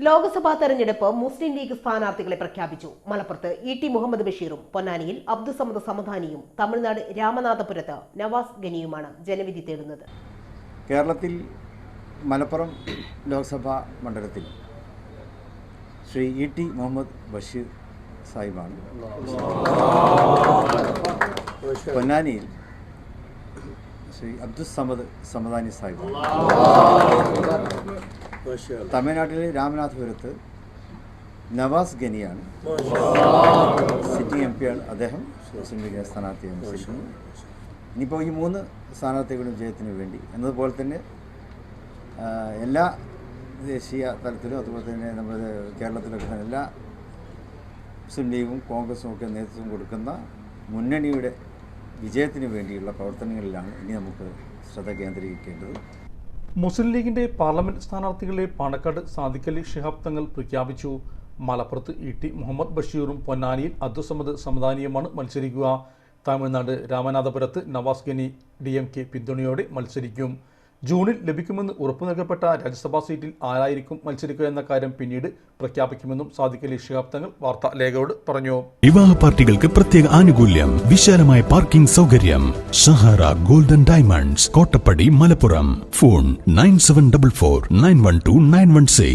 ലോക്സഭാ തെരഞ്ഞെടുപ്പ് മുസ്ലിം ലീഗ് സ്ഥാനാർത്ഥികളെ പ്രഖ്യാപിച്ചു. മലപ്പുറത്ത് ഇ.ടി. മുഹമ്മദ് ബഷീറും പൊന്നാനിയിൽ അബ്ദുസമദ് സമദാനിയും തമിഴ്നാട് രാമനാഥപുരത്ത് നവാസ് ഗനിയുമാണ് ജനവിധി തേടുന്നത്. കേരളത്തിൽ മലപ്പുറം ലോക്സഭാ മണ്ഡലത്തിൽ ശ്രീ ഇ.ടി. മുഹമ്മദ് ബഷീർ സാഹിബാണ്. പൊന്നാനിയിൽ ശ്രീ അബ്ദുസമദ് സമദാനി സാഹിബാണ്. തമിഴ്നാട്ടിലെ രാമനാഥപുരത്ത് നവാസ് ഗനിയാണ്. സിറ്റിംഗ് എം പിയാണ് അദ്ദേഹം. മുസ്ലിം ലീഗ് സ്ഥാനാർത്ഥിയാണ്. ഇനിയിപ്പോൾ ഈ 3 സ്ഥാനാർത്ഥികളുടെ വിജയത്തിന് വേണ്ടി എന്നതുപോലെ തന്നെ എല്ലാ ദേശീയ തലത്തിലും അതുപോലെ തന്നെ നമ്മുടെ കേരളത്തിലൊക്കെ തന്നെ എല്ലാ മുസ്ലിം ലീഗും കോൺഗ്രസും ഒക്കെ നേതൃത്വം കൊടുക്കുന്ന മുന്നണിയുടെ വിജയത്തിന് വേണ്ടിയുള്ള പ്രവർത്തനങ്ങളിലാണ് ഇനി നമുക്ക് ശ്രദ്ധ കേന്ദ്രീകരിക്കേണ്ടത്. മുസ്ലിം ലീഗിന്റെ പാർലമെന്റ് സ്ഥാനാർത്ഥികളെ പാണക്കാട് സാദിഖ് അലി ശിഹാബ് തങ്ങൾ പ്രഖ്യാപിച്ചു. മലപ്പുറത്ത് ഇ.ടി. മുഹമ്മദ് ബഷീറും പൊന്നാനിയിൽ അബ്ദുസമദ് സമദാനിയുമാണ് മത്സരിക്കുക. തമിഴ്നാട് രാമനാഥപുരത്ത് നവാസ് ഗനി DMK പിന്തുണയോടെ മത്സരിക്കും. ജൂണിൽ ലഭിക്കുമെന്ന് ഉറപ്പു നൽകപ്പെട്ട രാജ്യസഭാ സീറ്റിൽ ആരായിരിക്കും മത്സരിക്കുക എന്ന കാര്യം പിന്നീട് പ്രഖ്യാപിക്കുമെന്നും സാദിഖ് അലി ശിഹാബ് തങ്ങൾ വാർത്താ ലേഖയോട് പറഞ്ഞു. വിവാഹ പാർട്ടികൾക്ക് പ്രത്യേക ആനുകൂല്യം, വിശാലമായ പാർക്കിംഗ് സൗകര്യം. Sahara golden diamonds, Kottappadi, Malappuram. Phone 9744 912 916.